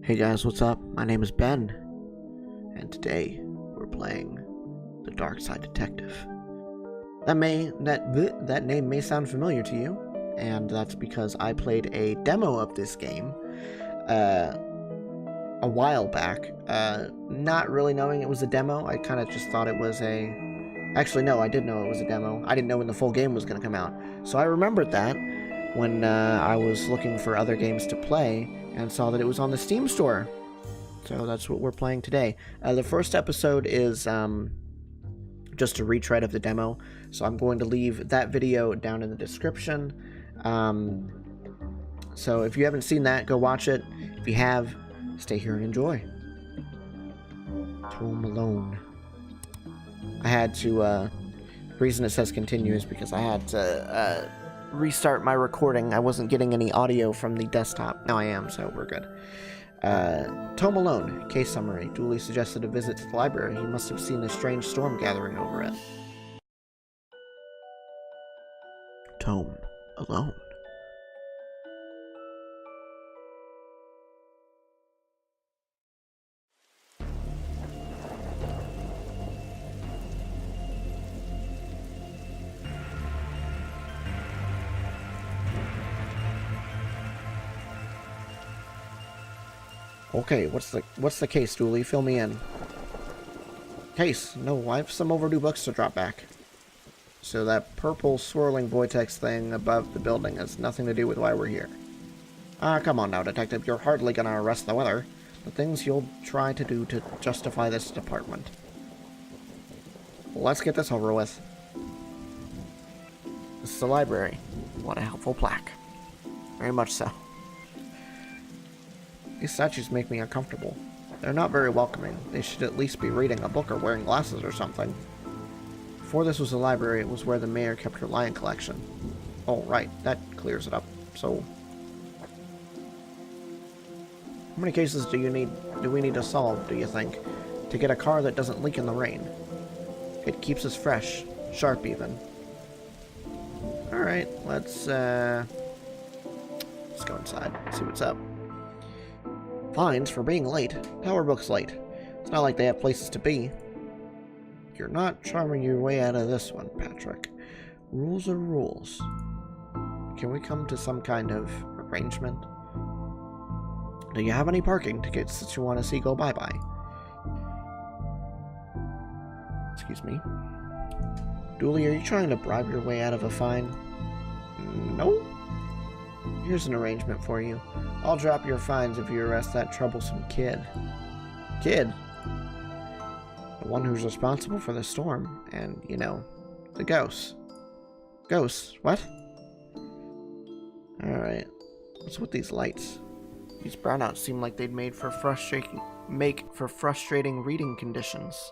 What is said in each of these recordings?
Hey guys, what's up? My name is Ben, and today we're playing the Darkside Detective. That name may sound familiar to you, and that's because I played a demo of this game a while back. Not really knowing it was a demo, I kind of just thought it was a... Actually, no, I did know it was a demo. I didn't know when the full game was going to come out. So I remembered that when I was looking for other games to play and saw that it was on the Steam store. So that's what we're playing today. The first episode is just a retread of the demo, so I'm going to leave that video down in the description. So if you haven't seen that, go watch it. If you have, stay here and enjoy. Home Alone. I had to, the reason it says continue is because I had to restart my recording. I wasn't getting any audio from the desktop. Now I am, so we're good. Home Alone. Case summary. Dooley suggested a visit to the library. He must have seen a strange storm gathering over it. Home Alone. Okay, what's the case, Dooley? Fill me in. Case? No, I have some overdue books to drop back. So that purple swirling vortex thing above the building has nothing to do with why we're here. Ah, come on now, Detective. You're hardly gonna arrest the weather. The things you'll try to do to justify this department. Let's get this over with. This is the library. What a helpful plaque. Very much so. These statues make me uncomfortable. They're not very welcoming. They should at least be reading a book or wearing glasses or something. Before this was a library, it was where the mayor kept her lion collection. Oh, right. That clears it up. So, how many cases do we need to solve, do you think, to get a car that doesn't leak in the rain? It keeps us fresh. Sharp, even. Alright, let's go inside. See what's up. Fines for being late. How are books late? It's not like they have places to be. You're not charming your way out of this one, Patrick. Rules are rules. Can we come to some kind of arrangement? Do you have any parking tickets that you want to see go bye-bye? Excuse me. Dooley, are you trying to bribe your way out of a fine? No. Here's an arrangement for you. I'll drop your fines if you arrest that troublesome kid. Kid? The one who's responsible for the storm. And, you know, the ghosts. Ghosts? What? Alright. What's with these lights? These brownouts seem like they'd make for frustrating reading conditions.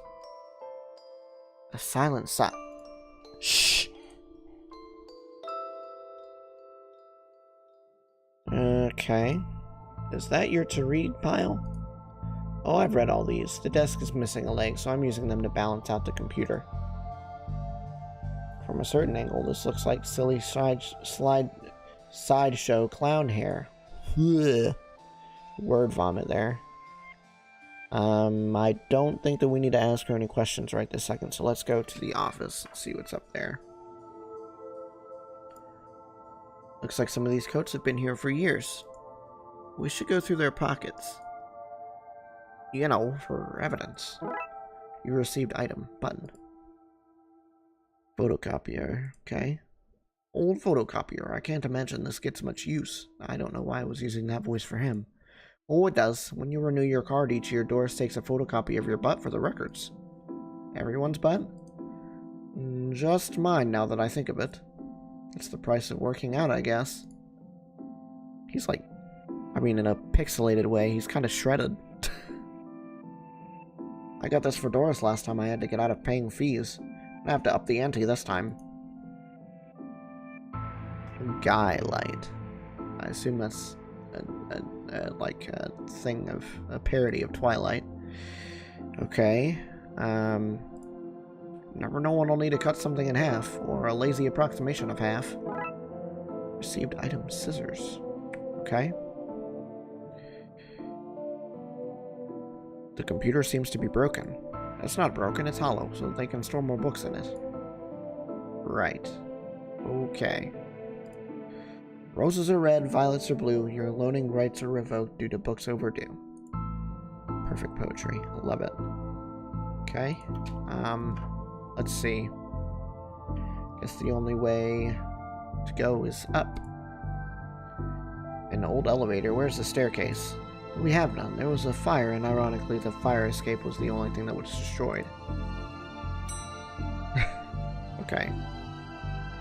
A silent sign. Shh! Okay. Is that your to-read pile? Oh, I've read all these. The desk is missing a leg, so I'm using them to balance out the computer. From a certain angle, this looks like silly sideshow clown hair. Word vomit there. I don't think that we need to ask her any questions right this second, so let's go to the office and see what's up there. Looks like some of these coats have been here for years. We should go through their pockets. You know, for evidence. You received item. Button. Photocopier. Okay. Old photocopier. I can't imagine this gets much use. I don't know why I was using that voice for him. Oh, it does. When you renew your card each year, Doris takes a photocopy of your butt for the records. Everyone's butt? Just mine, now that I think of it. It's the price of working out, I guess. He's like... I mean, in a pixelated way, he's kind of shredded. I got this for Doris last time I had to get out of paying fees. I have to up the ante this time. Guy light. I assume that's like a thing of a parody of Twilight. Okay. Never know when I'll need to cut something in half, or a lazy approximation of half. Received item scissors. Okay. The computer seems to be broken. It's not broken, it's hollow, so they can store more books in it. Right. Okay. Roses are red, violets are blue. Your loaning rights are revoked due to books overdue. Perfect poetry. I love it. Okay. Let's see. Guess the only way to go is up. An old elevator. Where's the staircase? We have none. There was a fire, and ironically, the fire escape was the only thing that was destroyed. Okay.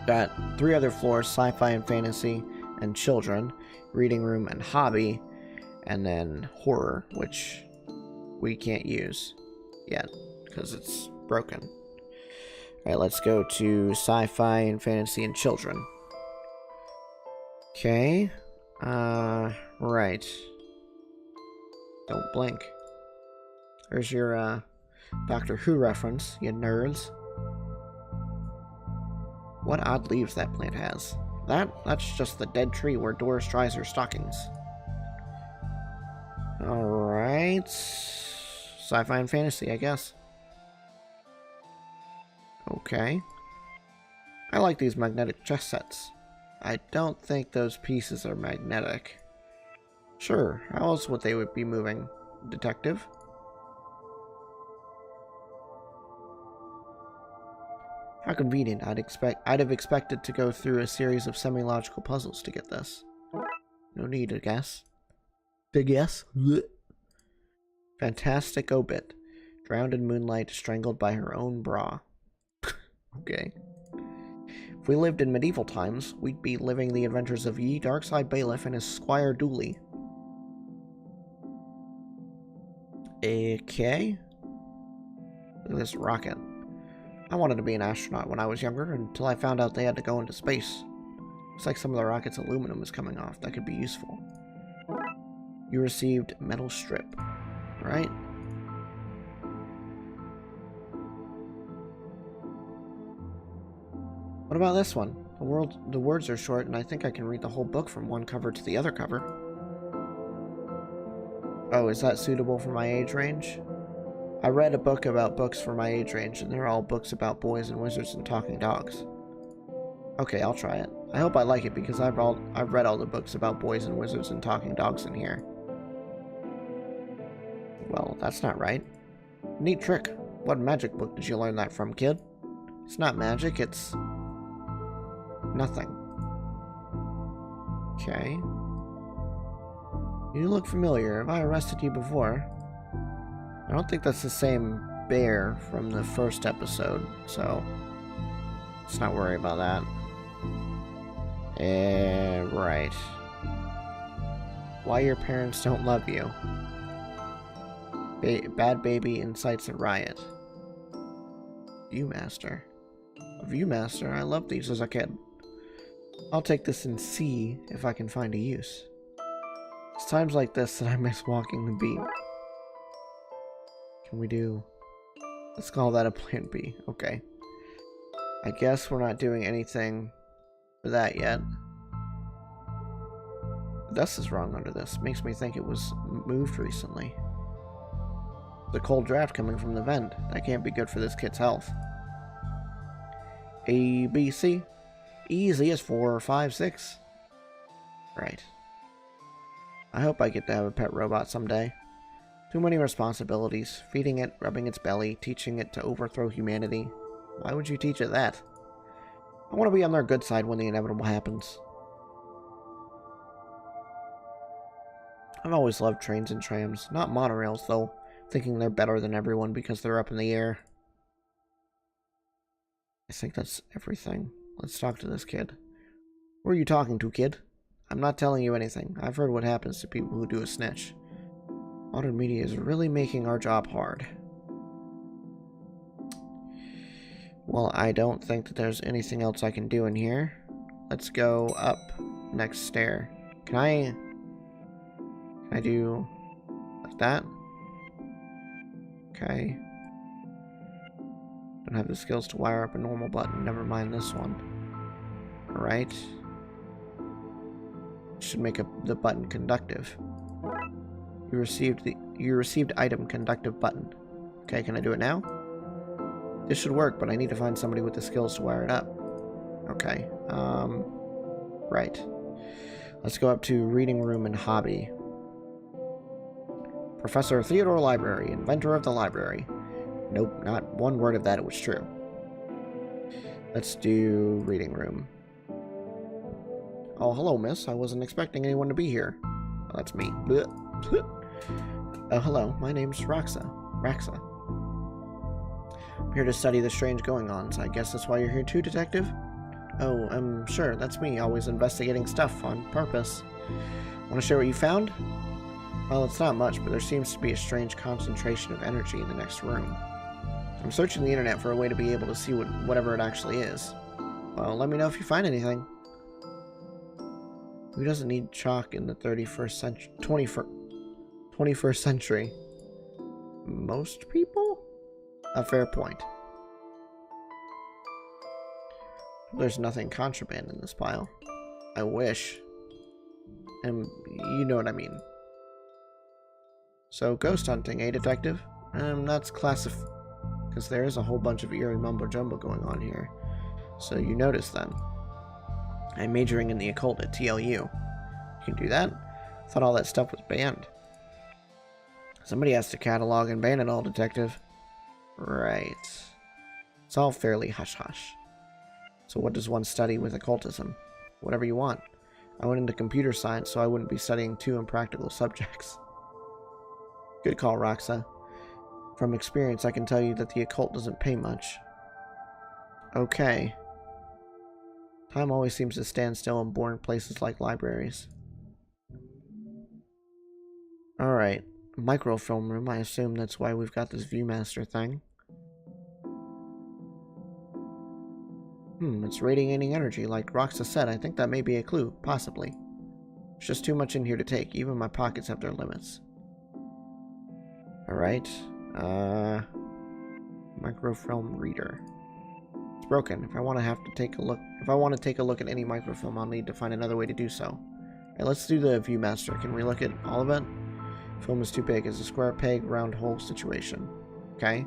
Got 3 other floors, sci-fi and fantasy, and children, reading room and hobby, and then horror, which we can't use yet, because it's broken. Alright, let's go to sci-fi and fantasy and children. Okay. Right. Don't blink. There's your, Doctor Who reference, you nerds. What odd leaves that plant has. That's just the dead tree where Doris dries her stockings. Alright. Sci-fi and fantasy, I guess. Okay. I like these magnetic chess sets. I don't think those pieces are magnetic. Sure, how else would they be moving, detective? How convenient. I'd have expected to go through a series of semi-logical puzzles to get this. No need to guess. To guess? Blech. Fantastic obit. Drowned in moonlight, strangled by her own bra. Okay. If we lived in medieval times, we'd be living the adventures of Ye Darkside Bailiff and his Squire Dooley. Okay. Look at this rocket. I wanted to be an astronaut when I was younger, until I found out they had to go into space. Looks like some of the rocket's aluminum is coming off. That could be useful. You received metal strip, right? What about this one? The words are short, and I think I can read the whole book from one cover to the other cover. Oh, is that suitable for my age range? I read a book about books for my age range, and they're all books about boys and wizards and talking dogs. Okay, I'll try it. I hope I like it, because I've read all the books about boys and wizards and talking dogs in here. Well, that's not right. Neat trick. What magic book did you learn that from, kid? It's not magic, it's... nothing. Okay. You look familiar. Have I arrested you before? I don't think that's the same bear from the first episode, so let's not worry about that. Right. Why your parents don't love you. Bad baby incites a riot. Viewmaster. A Viewmaster? I loved these as a kid. I'll take this and see if I can find a use. It's times like this that I miss walking the beat. Can we do... let's call that a plan B. Okay. I guess we're not doing anything for that yet. The dust is wrong under this. Makes me think it was moved recently. The cold draft coming from the vent. That can't be good for this kid's health. A, B, C. Easy as 4, 5, 6. Right. I hope I get to have a pet robot someday. Too many responsibilities. Feeding it, rubbing its belly, teaching it to overthrow humanity. Why would you teach it that? I want to be on their good side when the inevitable happens. I've always loved trains and trams. Not monorails, though. Thinking they're better than everyone because they're up in the air. I think that's everything. Let's talk to this kid. Who are you talking to, kid? I'm not telling you anything. I've heard what happens to people who do a snitch. Modern media is really making our job hard. Well, I don't think that there's anything else I can do in here. Let's go up next stair. Can I do like that? Okay. Don't have the skills to wire up a normal button. Never mind this one. Alright. Should make the button conductive. You You received item conductive button. Okay, can I do it now? This should work, but I need to find somebody with the skills to wire it up. Okay, right. Let's go up to reading room and hobby. Professor Theodore Library, inventor of the library. Nope, not one word of that it was true. Let's do reading room. Oh, hello, miss. I wasn't expecting anyone to be here. Oh, that's me. Oh, hello. My name's Raxa. I'm here to study the strange going-ons. I guess that's why you're here too, detective? Oh, sure. That's me, always investigating stuff on purpose. Want to share what you found? Well, it's not much, but there seems to be a strange concentration of energy in the next room. I'm searching the internet for a way to be able to see whatever it actually is. Well, let me know if you find anything. Who doesn't need chalk in the 21st century? Most people? A fair point. There's nothing contraband in this pile. I wish. And you know what I mean. So, ghost hunting, eh, detective? That's because there is a whole bunch of eerie mumbo-jumbo going on here. So you notice then. I'm majoring in the occult at TLU. You can do that? Thought all that stuff was banned. Somebody has to catalog and ban it all, detective. Right. It's all fairly hush-hush. So what does one study with occultism? Whatever you want. I went into computer science, so I wouldn't be studying too impractical subjects. Good call, Raxa. From experience, I can tell you that the occult doesn't pay much. Okay. Time always seems to stand still in boring places like libraries. Alright. Microfilm room. I assume that's why we've got this Viewmaster thing. It's radiating energy, like Raxa said. I think that may be a clue. Possibly. There's just too much in here to take. Even my pockets have their limits. Alright. Microfilm reader. It's broken. If I want to take a look at any microfilm, I'll need to find another way to do so. Alright, let's do the Viewmaster. Can we look at all of it? Film is too big. It's a square peg, round hole situation. Okay.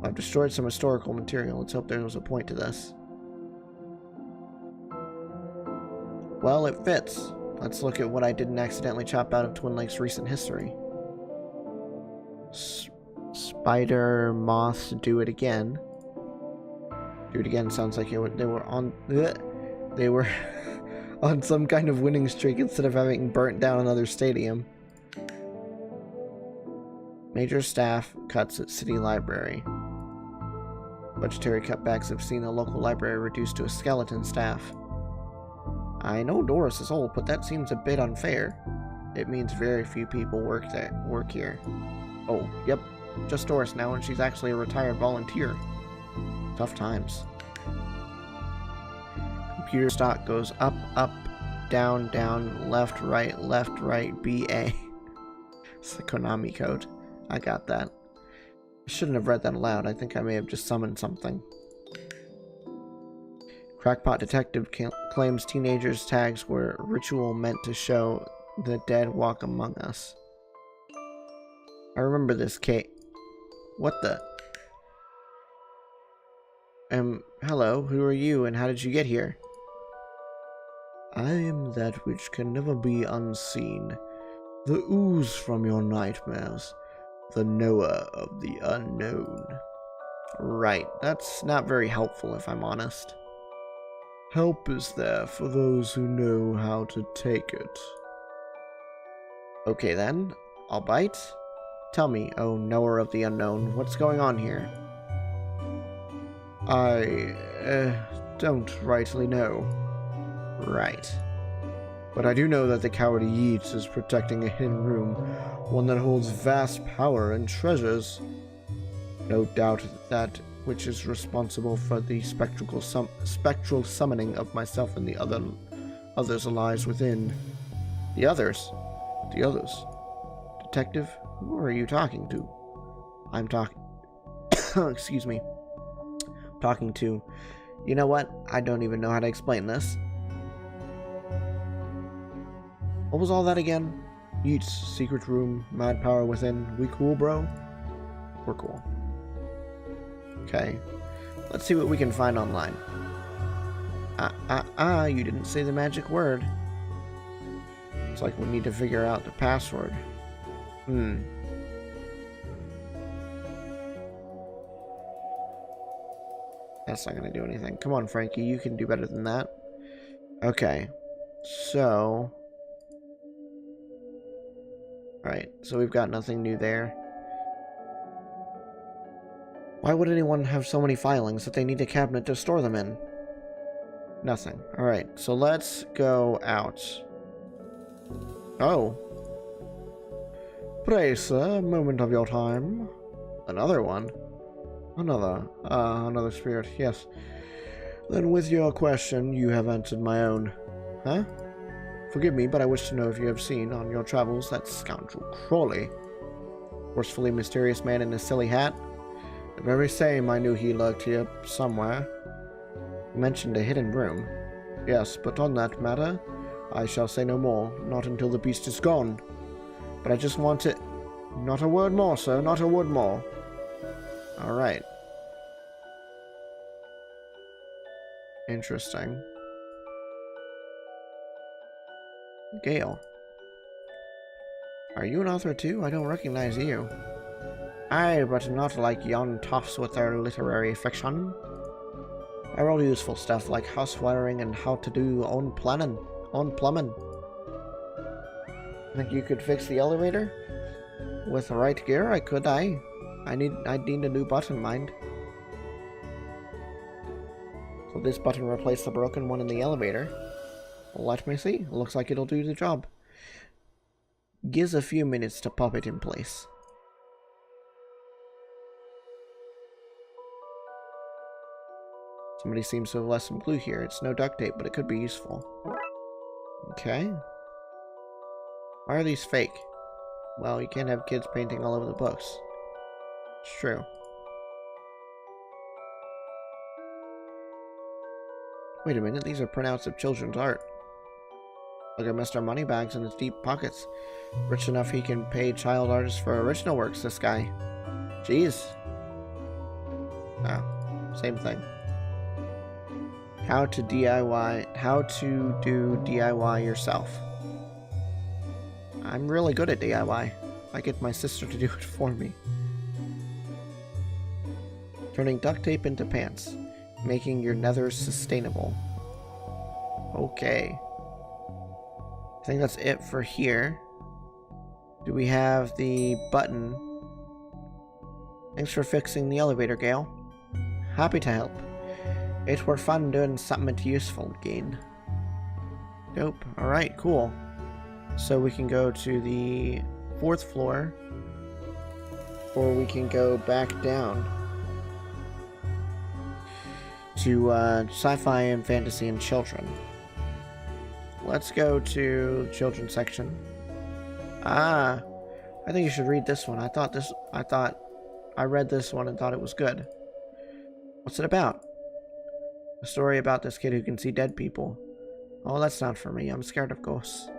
I've destroyed some historical material. Let's hope there was a point to this. Well, it fits. Let's look at what I didn't accidentally chop out of Twin Lakes' recent history. Spider moths do it again. Do it again sounds like they were on on some kind of winning streak instead of having burnt down another stadium. Major staff cuts at city library. Budgetary cutbacks have seen the local library reduced to a skeleton staff. I know Doris is old, but that seems a bit unfair. It means very few people work here. Oh, yep, just Doris now, and she's actually a retired volunteer. Tough times. Computer stock goes up, up, down, down, left, right, BA. It's the Konami code. I got that. I shouldn't have read that aloud. I think I may have just summoned something. Crackpot detective claims teenagers' tags were ritual meant to show the dead walk among us. I remember this, Kate. What the? Hello, who are you and how did you get here? I am that which can never be unseen. The ooze from your nightmares. The knower of the unknown. Right, that's not very helpful if I'm honest. Help is there for those who know how to take it. Okay then, I'll bite. Tell me, oh knower of the unknown, what's going on here? I don't rightly know. Right. But I do know that the coward Yeats is protecting a hidden room, one that holds vast power and treasures. No doubt that which is responsible for the spectral summoning of myself and the others lies within. The others? The others? Detective, who are you talking to? I'm talking... Excuse me. Talking to... You know what? I don't even know how to explain this. What was all that again? Yeets, secret room, mad power within. We cool, bro? We're cool. Okay. Let's see what we can find online. You didn't say the magic word. It's like we need to figure out the password. That's not gonna do anything. Come on, Frankie, you can do better than that. Okay. So... Right, so we've got nothing new there. Why would anyone have so many filings that they need a cabinet to store them in? Nothing. Alright, so let's go out. Oh. Pray, sir, a moment of your time. Another one? Another spirit, yes. Then with your question, you have answered my own. Huh? Forgive me, but I wish to know if you have seen on your travels that scoundrel Crawley. Forcefully mysterious man in a silly hat. The very same I knew he lurked here somewhere. You mentioned a hidden room. Yes, but on that matter, I shall say no more, not until the beast is gone. But I just want to... Not a word more, sir, not a word more. Alright. Interesting. Gale. Are you an author too? I don't recognize you. Aye, but not like yon toffs with their literary fiction. I wrote useful stuff like housewiring and how to do own plumbing. Think you could fix the elevator? With the right gear, I could, I'd need a new button, mind. So this button replaced the broken one in the elevator. Let me see. Looks like it'll do the job. Gives a few minutes to pop it in place. Somebody seems to have left some glue here. It's no duct tape, but it could be useful. Okay. Why are these fake? Well, you can't have kids painting all over the books. It's true. Wait a minute, these are printouts of children's art. Look at Mr. Moneybags in his deep pockets. Rich enough he can pay child artists for original works, this guy. Jeez. Ah, same thing. How to do DIY yourself. I'm really good at DIY. I get my sister to do it for me. Turning duct tape into pants. Making your nethers sustainable. Okay. I think that's it for here. Do we have the button? Thanks for fixing the elevator, Gale. Happy to help. It were fun doing something useful again. Nope. Alright, cool. So we can go to the 4th floor, or we can go back down to sci-fi and fantasy and children. Let's go to children's section. I think you should read this one. I read this one and thought it was good. What's it about? A story about this kid who can see dead people. Oh, that's not for me. I'm scared of ghosts.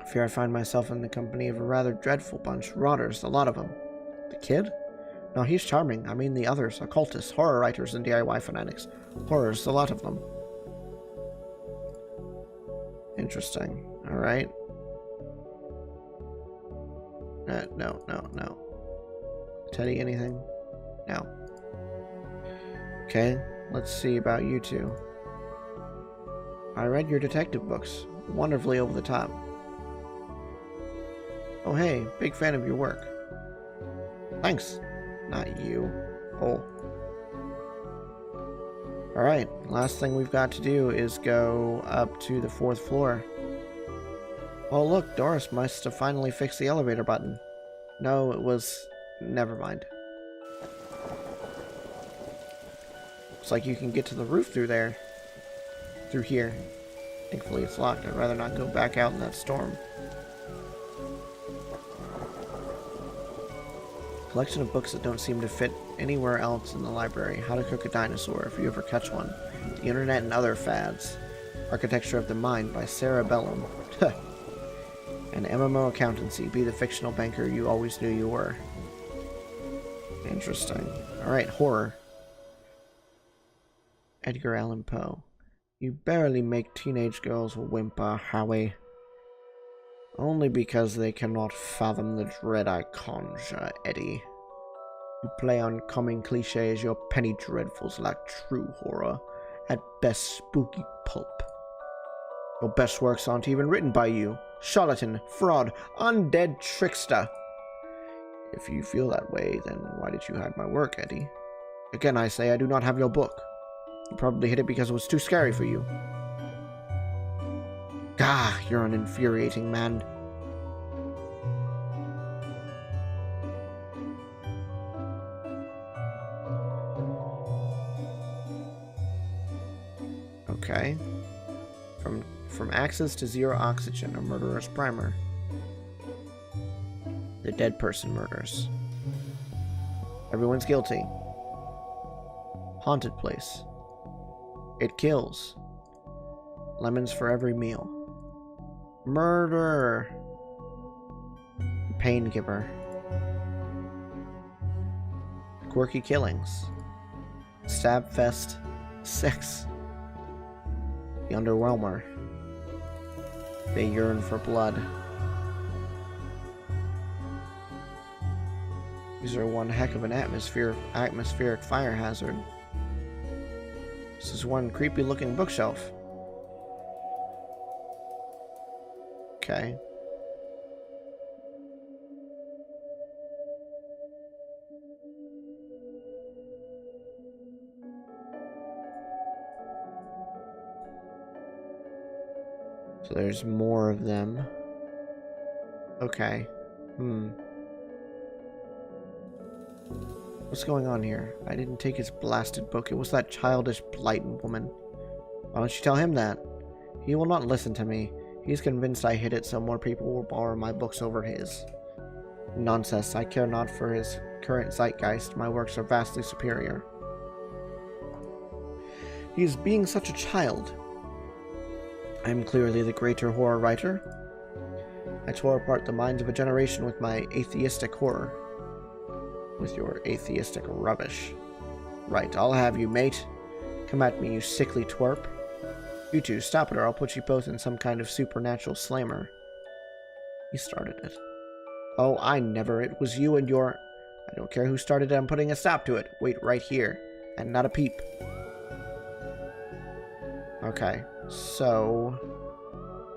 I fear I find myself in the company of a rather dreadful bunch. Rotters, a lot of them. The kid? No, he's charming. I mean the others. Occultists, horror writers, and DIY fanatics. Horrors, a lot of them. Interesting. Alright. No. Teddy, anything? No. Okay, let's see about you two. I read your detective books. Wonderfully over the top. Oh hey, big fan of your work. Thanks. Not you. Oh. Alright, last thing we've got to do is go up to the 4th floor. Oh look, Doris must have finally fixed the elevator button. No, it was... never mind. Looks like you can get to the roof through there. Through here. Thankfully it's locked. I'd rather not go back out in that storm. Collection of books that don't seem to fit anywhere else in the library. How to Cook a Dinosaur, if you ever catch one. The Internet and Other Fads. Architecture of the Mind by Sarah Bellum. And MMO accountancy. Be the fictional banker you always knew you were. Interesting. Alright, horror. Edgar Allan Poe. You barely make teenage girls whimper, Howie. Only because they cannot fathom the dread I conjure, Eddie. You play on common cliches, your penny dreadfuls lack true horror. At best, spooky pulp. Your best works aren't even written by you. Charlatan, fraud, undead trickster. If you feel that way, then why did you hide my work, Eddie? Again, I say I do not have your book. You probably hid it because it was too scary for you. Gah, you're an infuriating man. Okay. From axes to zero oxygen, a murderer's primer. The dead person murders. Everyone's guilty. Haunted place. It kills. Lemons for every meal. Murder. Pain giver. Quirky killings. Stab fest. Sex. The underwhelmer. They yearn for blood. These are one heck of an atmospheric fire hazard. This is one creepy looking bookshelf. Okay. So there's more of them. Okay. What's going on here? I didn't take his blasted book. It was that childish Blighton woman. Why don't you tell him that? He will not listen to me. He's convinced I hid it so more people will borrow my books over his. Nonsense. I care not for his current zeitgeist. My works are vastly superior. He is being such a child. I am clearly the greater horror writer. I tore apart the minds of a generation with my atheistic horror. With your atheistic rubbish. Right, I'll have you, mate. Come at me, you sickly twerp. You two, stop it or I'll put you both in some kind of supernatural slammer. He started it. Oh, I never. It was you and your... I don't care who started it, I'm putting a stop to it. Wait right here. And not a peep. Okay, so...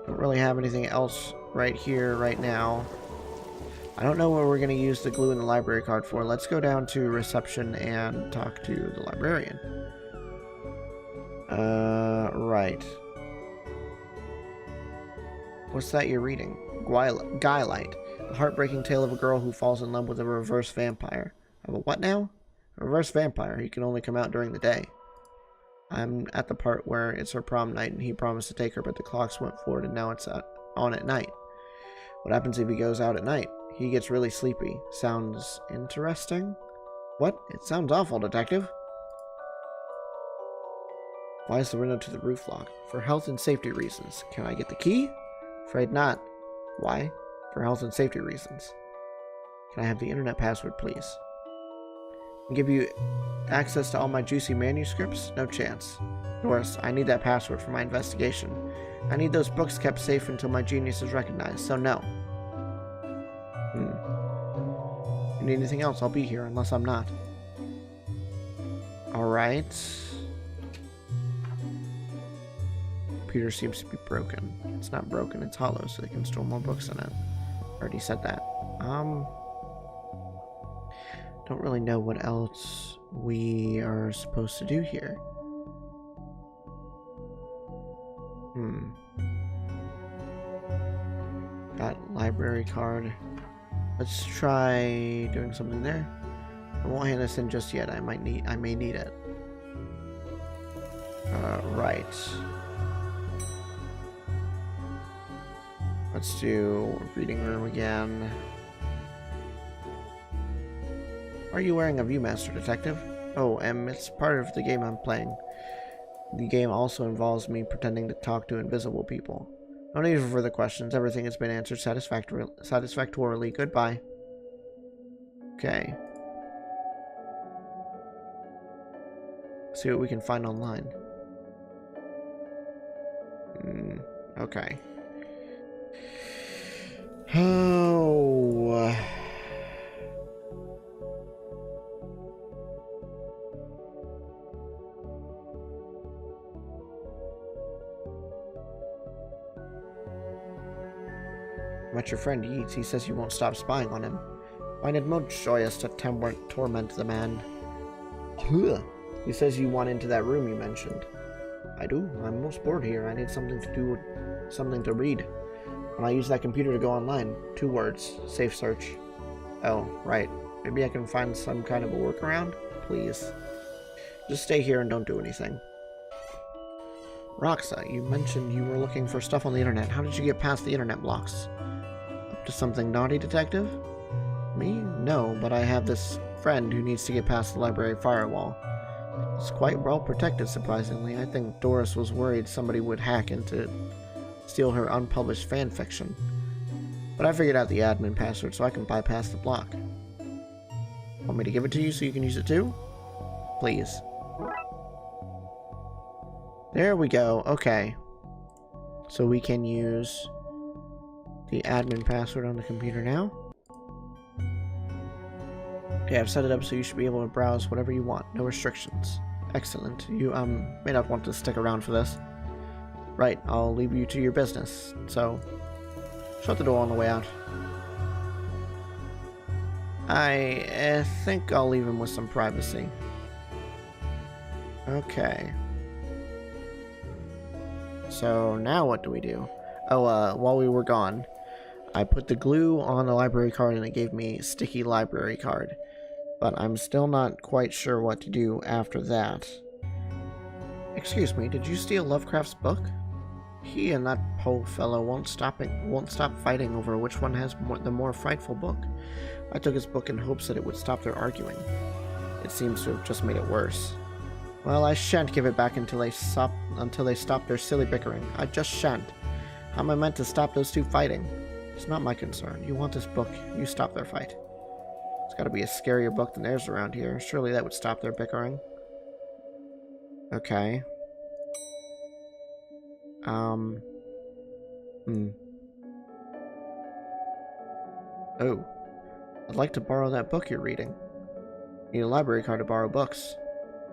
don't really have anything else right here, right now. I don't know what we're going to use the glue in the library card for. Let's go down to reception and talk to the librarian. Right. What's that you're reading? Guylight. The heartbreaking tale of a girl who falls in love with a reverse vampire. Of a what now? A reverse vampire. He can only come out during the day. I'm at the part where it's her prom night and he promised to take her, but the clocks went forward and now it's on at night. What happens if he goes out at night? He gets really sleepy. Sounds interesting? What? It sounds awful, detective. Why is the window to the roof locked? For health and safety reasons. Can I get the key? Afraid not. Why? For health and safety reasons. Can I have the internet password, please? Can give you access to all my juicy manuscripts? No chance. Doris, I need that password for my investigation. I need those books kept safe until my genius is recognized, so no. You need anything else? I'll be here, unless I'm not. Alright. Computer seems to be broken. It's not broken, it's hollow, so they can store more books in it. Already said that. Don't really know what else we are supposed to do here. Got library card. Let's try doing something there. I won't hand this in just yet. I may need it. Right. Let's do reading room again. Why are you wearing a Viewmaster, detective? Oh, it's part of the game I'm playing. The game also involves me pretending to talk to invisible people. No need for further questions. Everything has been answered satisfactorily. Goodbye. Okay. See what we can find online. Okay. Oh. Met your friend Yeats. He says you won't stop spying on him. Find it most joyous to torment the man. He says you want into that room you mentioned. I do. I'm most bored here. I need something to do, something to read. When I use that computer to go online, 2 words, safe search. Oh, right. Maybe I can find some kind of a workaround? Please. Just stay here and don't do anything. Roxa, you mentioned you were looking for stuff on the internet. How did you get past the internet blocks? Up to something naughty, detective? Me? No, but I have this friend who needs to get past the library firewall. It's quite well protected, surprisingly. I think Doris was worried somebody would hack into steal her unpublished fan fiction. But I figured out the admin password so I can bypass the block. Want me to give it to you so you can use it too? Please. There we go. Okay. So we can use the admin password on the computer now. Okay, I've set it up so you should be able to browse whatever you want. No restrictions. Excellent. You, may not want to stick around for this. Right, I'll leave you to your business. So, shut the door on the way out. I think I'll leave him with some privacy. Okay. So, now what do we do? Oh, while we were gone, I put the glue on the library card and it gave me sticky library card. But I'm still not quite sure what to do after that. Excuse me, did you steal Lovecraft's book? He and that Poe fellow won't stop fighting over which one has the more frightful book. I took his book in hopes that it would stop their arguing. It seems to have just made it worse. Well, I shan't give it back until they stop their silly bickering. I just shan't. How am I meant to stop those two fighting? It's not my concern. You want this book, you stop their fight. It's gotta be a scarier book than theirs around here. Surely that would stop their bickering. Okay. Oh. I'd like to borrow that book you're reading. Need a library card to borrow books.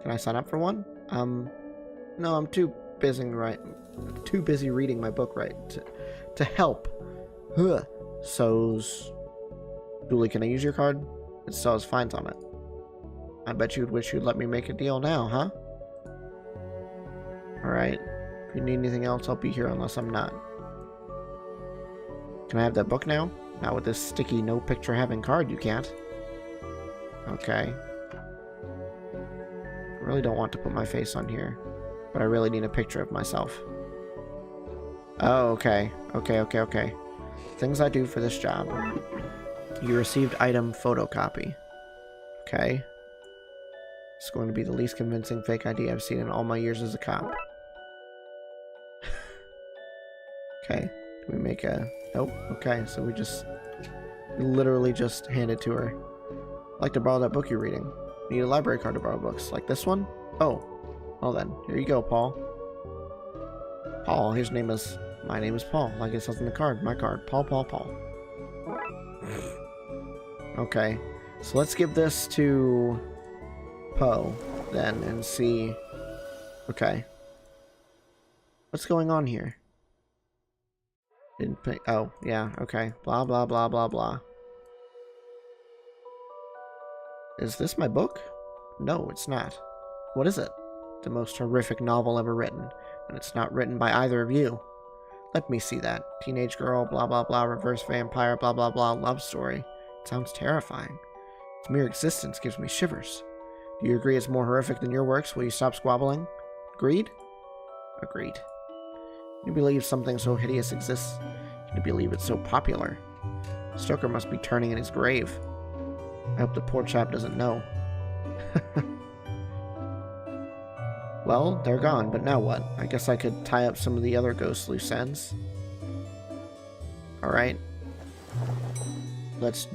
Can I sign up for one? No, I'm too busy reading my book to help. So's... Dooley, can I use your card? It still has fines on it. I bet you'd wish you'd let me make a deal now, huh? Alright. If you need anything else, I'll be here unless I'm not. Can I have that book now? Not with this sticky, no picture having card, you can't. Okay. I really don't want to put my face on here, but I really need a picture of myself. Oh, okay. Okay. Things I do for this job. You received item photocopy. Okay. It's going to be the least convincing fake ID I've seen in all my years as a cop. Okay. Do we make a... Nope. Okay, so we literally just hand it to her. I'd like to borrow that book you're reading. Need a library card to borrow books. Like this one? Oh. Well then, here you go, Paul. Paul, his name is... My name is Paul. Like it says on the card. My card. Paul. Okay. So let's give this to Poe then and see... Okay. What's going on here? Didn't pay... Oh, yeah. Okay. Blah, blah, blah, blah, blah. Is this my book? No, it's not. What is it? The most horrific novel ever written. And it's not written by either of you. Let me see that. Teenage girl, blah, blah, blah, reverse vampire, blah, blah, blah, love story. It sounds terrifying. Its mere existence gives me shivers. Do you agree it's more horrific than your works? Will you stop squabbling? Agreed? Agreed. You believe something so hideous exists? You believe it's so popular? Stoker must be turning in his grave. I hope the poor chap doesn't know. Well, they're gone, but now what? I guess I could tie up some of the other ghosts' loose ends. Alright. Let's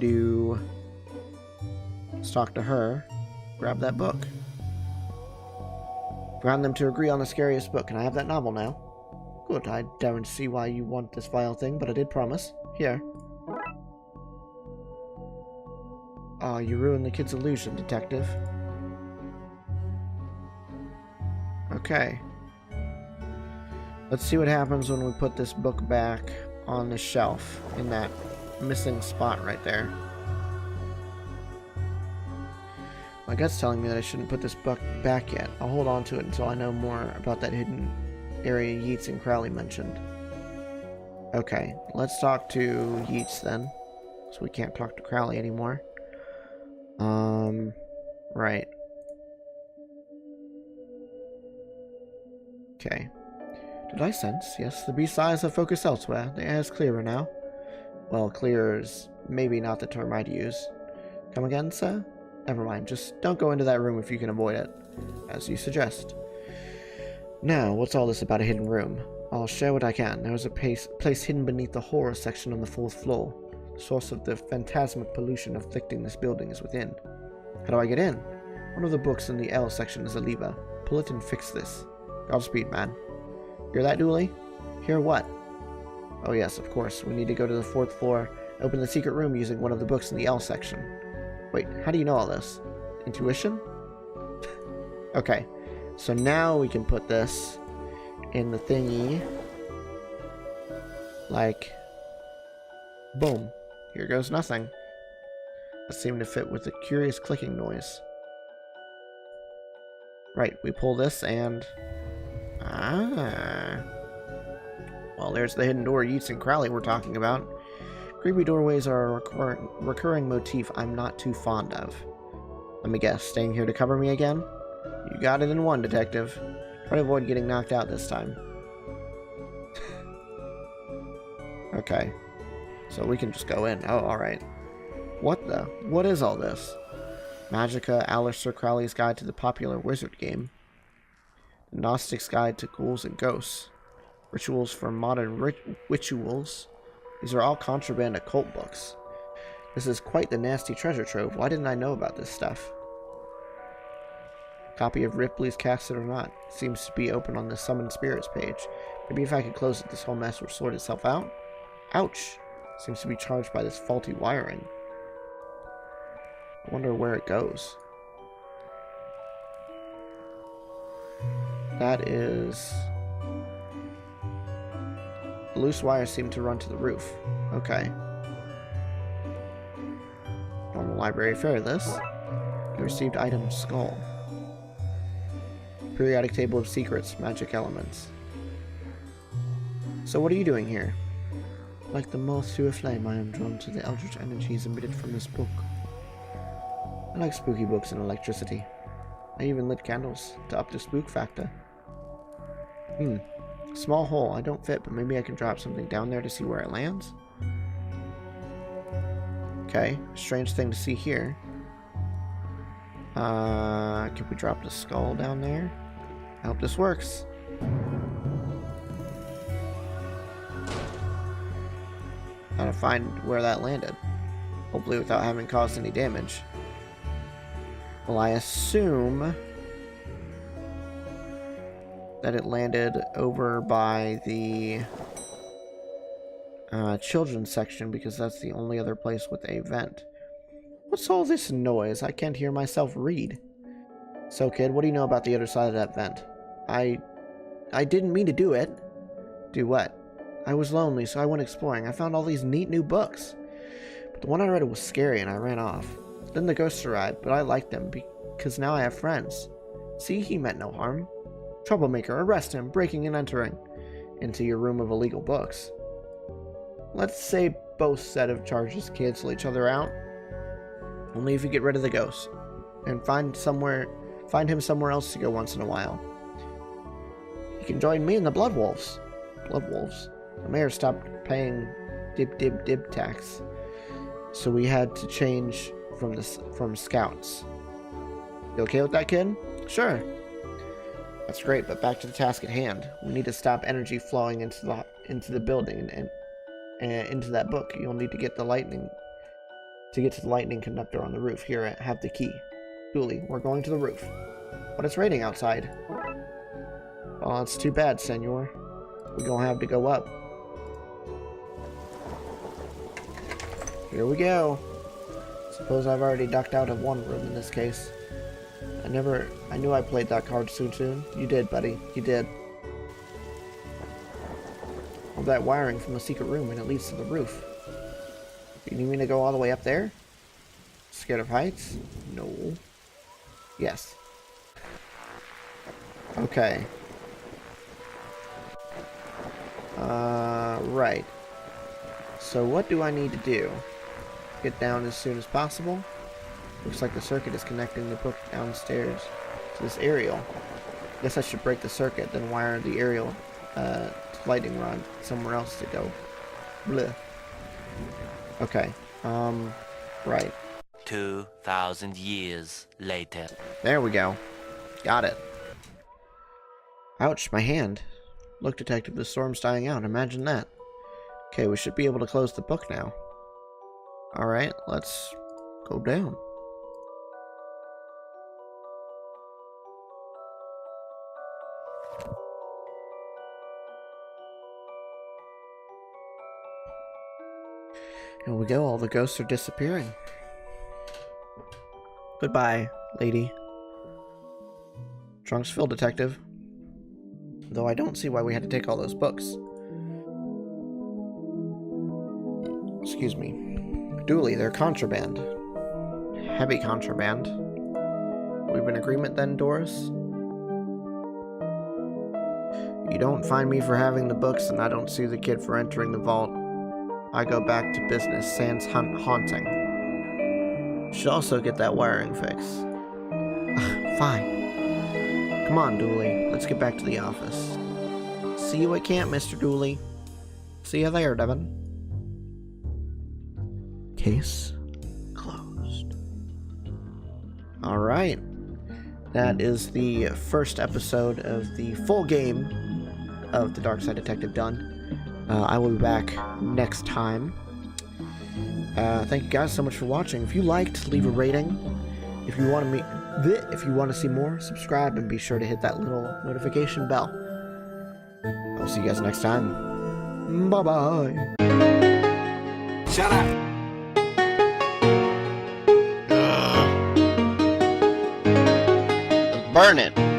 talk to her. Grab that book. Ground them to agree on the scariest book. Can I have that novel now? Good, I don't see why you want this vile thing, but I did promise. Here. Oh, you ruined the kid's illusion, Detective. Okay. Let's see what happens when we put this book back on the shelf in that missing spot right there. My gut's telling me that I shouldn't put this book back yet. I'll hold on to it until I know more about that hidden area Yeats and Crowley mentioned. Okay, let's talk to Yeats then. So we can't talk to Crowley anymore. Right. Okay. Did I sense? Yes, the beast's eyes have focused elsewhere. The air is clearer now. Well, clear is maybe not the term I'd use. Come again, sir? Never mind, just don't go into that room if you can avoid it, as you suggest. Now, what's all this about a hidden room? I'll share what I can. There is a place hidden beneath the horror section on the 4th floor. The source of the phantasmic pollution afflicting this building is within. How do I get in? One of the books in the L section is a lever. Pull it and fix this. Godspeed, man. Hear that, Dooley? Hear what? Oh yes, of course. We need to go to the 4th floor, open the secret room using one of the books in the L section. Wait, how do you know all this? Intuition? Okay, so now we can put this in the thingy. Like, boom. Here goes nothing. That seemed to fit with a curious clicking noise. Right, we pull this and... Ah. Well, there's the hidden door Yeats and Crowley were talking about. Creepy doorways are a recurring motif I'm not too fond of. Let me guess, staying here to cover me again? You got it in one, Detective. Try to avoid getting knocked out this time. Okay. So we can just go in. Oh, alright. What the? What is all this? Magica, Aleister Crowley's Guide to the Popular Wizard Game. The Gnostic's Guide to Ghouls and Ghosts. Rituals for Modern Rituals. These are all contraband occult books. This is quite the nasty treasure trove. Why didn't I know about this stuff? Copy of Ripley's Cast It or Not. It seems to be open on the Summon Spirits page. Maybe if I could close it, this whole mess would sort itself out. Ouch! Seems to be charged by this faulty wiring. I wonder where it goes. That is... The loose wires seem to run to the roof. Okay. Normal library fare list. You received item skull. Periodic table of secrets, magic elements. So what are you doing here? Like the moth to a flame, I am drawn to the eldritch energies emitted from this book. I like spooky books and electricity. I even lit candles to up the spook factor. Small hole. I don't fit, but maybe I can drop something down there to see where it lands. Okay, strange thing to see here. Can we drop the skull down there? I hope this works. Gotta find where that landed. Hopefully without having caused any damage. Well, I assume that it landed over by the children's section because that's the only other place with a vent. What's all this noise? I can't hear myself read. So, kid, what do you know about the other side of that vent? I didn't mean to do it. Do what? I was lonely, so I went exploring. I found all these neat new books. But the one I read was scary and I ran off. Then the ghosts arrived, but I liked them because now I have friends. See, he meant no harm. Troublemaker, arrest him, breaking and entering into your room of illegal books. Let's say both set of charges cancel each other out. Only if you get rid of the ghost. And find him somewhere else to go once in a while. You can join me and the Blood Wolves. Blood Wolves? The mayor stopped paying dib tax. So we had to change from scouts. You okay with that, kid? Sure. That's great, but back to the task at hand. We need to stop energy flowing into the building into that book, you'll need to get the lightning to get to the lightning conductor on the roof. Here, I have the key. Dooley, we're going to the roof. But it's raining outside. Well, that's too bad, senor. We're gonna have to go up. Here we go. Suppose I've already ducked out of one room in this case. I knew I played that card too soon. You did, buddy. You did. All that wiring from the secret room and it leads to the roof. You need me to go all the way up there? Scared of heights? No. Yes. Okay. Right. So what do I need to do? Get down as soon as possible? Looks like the circuit is connecting the book downstairs to this aerial. Guess I should break the circuit, then wire the aerial to lightning rod somewhere else to go. Bleh. Okay. Right. 2,000 years later. There we go. Got it. Ouch, my hand. Look, Detective, the storm's dying out. Imagine that. Okay, we should be able to close the book now. Alright, let's go down. Here we go, all the ghosts are disappearing. Goodbye, lady. Trunks filled, Detective. Though I don't see why we had to take all those books. Excuse me. Dooley, they're contraband. Heavy contraband. We have an agreement then, Doris? You don't find me for having the books, and I don't sue the kid for entering the vault. I go back to business, sans haunting. Should also get that wiring fixed. Fine. Come on, Dooley. Let's get back to the office. See you at camp, Mr. Dooley. See you there, Devin. Case closed. Alright. That is the first episode of the full game of the Darkside Detective done. I will be back next time. Thank you guys so much for watching. If you liked, leave a rating. If you want to see more, subscribe and be sure to hit that little notification bell. I'll see you guys next time. Bye bye. Shut up! Burn it.